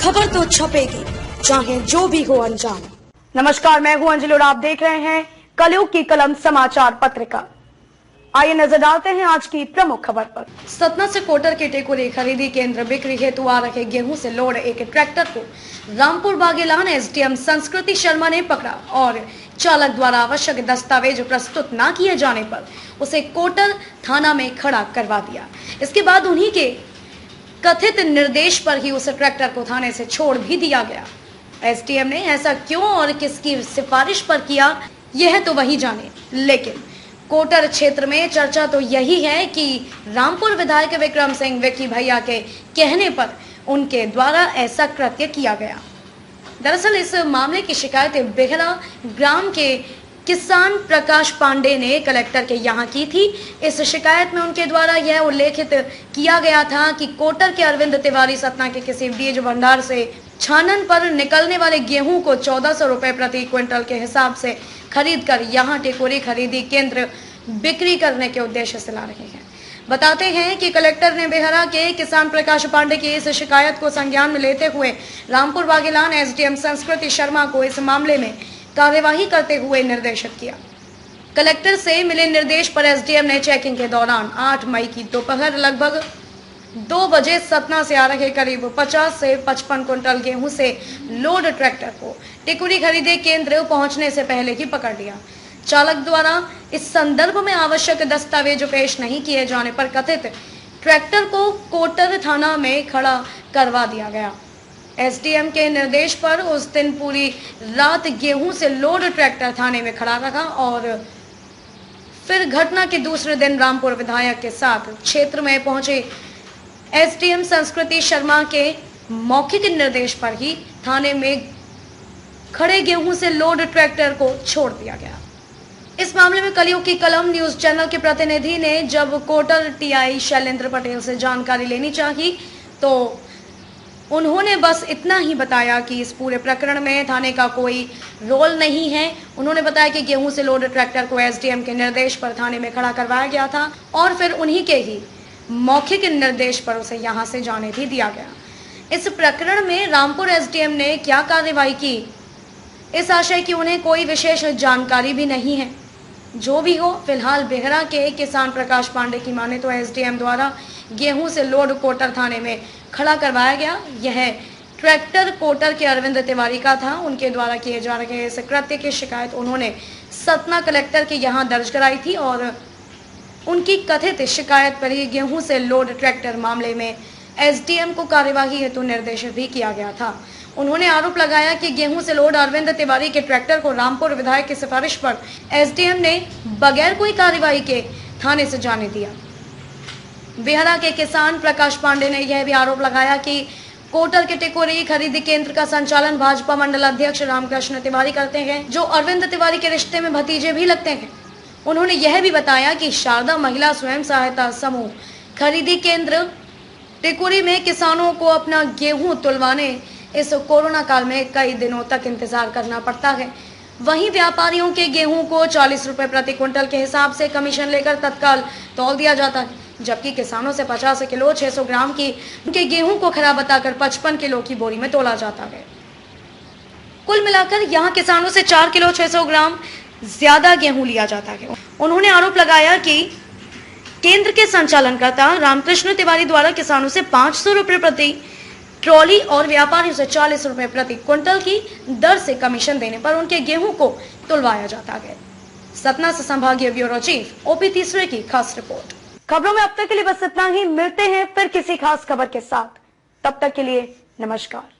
खबर तो छपेगी, चाहे जो भी हो अंजाम। नमस्कार, मैं हूं अंजलि और आप देख रहे हैं कलयुग की कलम समाचार पत्रिका। आइए नजर डालते हैं आज की प्रमुख खबर पर। सतना से कोटर के टेकुरी खरीदी केंद्र बिक्री हेतु आ रहे गेहूं से लोड एक ट्रैक्टर को रामपुर बागेलान एसडीएम संस्कृति शर्मा ने पकड़ा और चालक द्वारा आवश्यक दस्तावेज प्रस्तुत न किए जाने पर उसे कोटर थाना में खड़ा करवा दिया। इसके बाद उन्हीं के कथित निर्देश पर ही उस ट्रैक्टर को थाने से छोड़ भी दिया गया। एसडीएम ने ऐसा क्यों और किसकी सिफारिश पर किया, यह तो वही जाने। लेकिन कोटर क्षेत्र में चर्चा तो यही है कि रामपुर विधायक विक्रम सिंह विक्की भैया के कहने पर उनके द्वारा ऐसा कृत्य किया गया। दरअसल इस मामले की शिकायत बेहरा ग्राम के किसान प्रकाश पांडे ने कलेक्टर के यहाँ की थी। इस शिकायत में उनके द्वारा यह उल्लेखित किया गया था कि कोटर के अरविंद तिवारी सतना के किसी बीज भंडार से छानन पर निकलने वाले गेहूं को 1400 रुपए प्रति क्विंटल के हिसाब से खरीद कर यहाँ टेकोरी खरीदी केंद्र बिक्री करने के उद्देश्य से ला रहे हैं। बताते हैं कि कलेक्टर ने बेहरा के किसान प्रकाश पांडे की इस शिकायत को संज्ञान में लेते हुए रामपुर बागेलान एसडीएम संस्कृति शर्मा को इस मामले में कार्यवाही करते हुए निर्देशित किया। कलेक्टर से मिले निर्देश पर एसडीएम ने चेकिंग के दौरान 8 मई की दोपहर लगभग 2 बजे सतना से आ रहे करीब 50 से 55 कुंटल गेहूं से लोड ट्रैक्टर को टेकुरी खरीदे केंद्र पहुंचने से पहले ही पकड़ लिया। चालक द्वारा इस संदर्भ में आवश्यक दस्तावेज पेश नहीं किए जाने पर कथित ट्रैक्टर को कोटर थाना में खड़ा करवा दिया गया। एसडीएम के निर्देश पर उस दिन पूरी रात गेहूं से लोड ट्रैक्टर थाने में खड़ा रहा और फिर घटना के दूसरे दिन रामपुर विधायक के साथ क्षेत्र में पहुंचे एसडीएम संस्कृति शर्मा के मौखिक निर्देश पर ही थाने में खड़े गेहूं से लोड ट्रैक्टर को छोड़ दिया गया। इस मामले में कलयुग की कलम न्यूज चैनल के प्रतिनिधि ने जब कोटर टीआई शैलेंद्र पटेल से जानकारी लेनी चाहिए तो उन्होंने बस इतना ही बताया कि इस पूरे प्रकरण में थाने का कोई रोल नहीं है। उन्होंने बताया कि गेहूं से लोड ट्रैक्टर को एसडीएम के निर्देश पर थाने में खड़ा करवाया गया था और फिर उन्हीं के ही मौखिक निर्देश पर उसे यहां से जाने भी दिया गया। इस प्रकरण में रामपुर एसडीएम ने क्या कार्रवाई की, इस आशय की उन्हें कोई विशेष जानकारी भी नहीं है। जो भी हो, फिलहाल बेहरा के किसान प्रकाश पांडे की माने तो एसडीएम द्वारा गेहूं से लोड कोटर थाने में खड़ा करवाया गया। यह ट्रैक्टर कोटर के अरविंद तिवारी का था। उनके द्वारा किए जा रहे इस कृत्य की शिकायत उन्होंने सतना कलेक्टर के यहाँ दर्ज कराई थी और उनकी कथित शिकायत पर ही गेहूं से लोड ट्रैक्टर मामले में एसडीएम को कार्यवाही हेतु निर्देशित भी किया गया था। उन्होंने आरोप लगाया कि गेहूं से लोड अरविंद तिवारी के ट्रैक्टर को रामपुर विधायक की सिफारिश पर एसडीएम ने बगैर कोई कार्रवाई के थाने से जाने दिया। बेहरा के किसान प्रकाश पांडे ने यह भी आरोप लगाया कि कोटर के टेकोरी खरीदी केंद्र का संचालन भाजपा मंडल अध्यक्ष रामकृष्ण तिवारी करते हैं, जो अरविंद तिवारी के रिश्ते में भतीजे भी लगते हैं। उन्होंने यह भी बताया कि शारदा महिला स्वयं सहायता समूह खरीदी केंद्र टेकोरी में किसानों को अपना गेहूं तुलवाने इस कोरोना काल में कई दिनों तक इंतजार करना पड़ता है। वहीं व्यापारियों के गेहूं को 40 रुपए प्रति क्विंटल के हिसाब से कमीशन लेकर तत्काल तौल दिया जाता है, जबकि किसानों से 50 किलो 600 ग्राम की उनके गेहूं को खराब बताकर 55 किलो की बोरी में तोला जाता है। कुल मिलाकर यहां किसानों से 4 किलो 600 ग्राम ज्यादा गेहूं लिया जाता है। उन्होंने आरोप लगाया कि केंद्र के संचालनकर्ता रामकृष्ण तिवारी द्वारा किसानों से 500 रुपए प्रति ट्रॉली और व्यापारियों से 40 रुपए प्रति क्विंटल की दर से कमीशन देने पर उनके गेहूं को तुलवाया जाता है। सतना से संभागीय ब्यूरो चीफ ओपी तीसरे की खास रिपोर्ट। खबरों में अब तक के लिए बस इतना ही। मिलते हैं फिर किसी खास खबर के साथ, तब तक के लिए नमस्कार।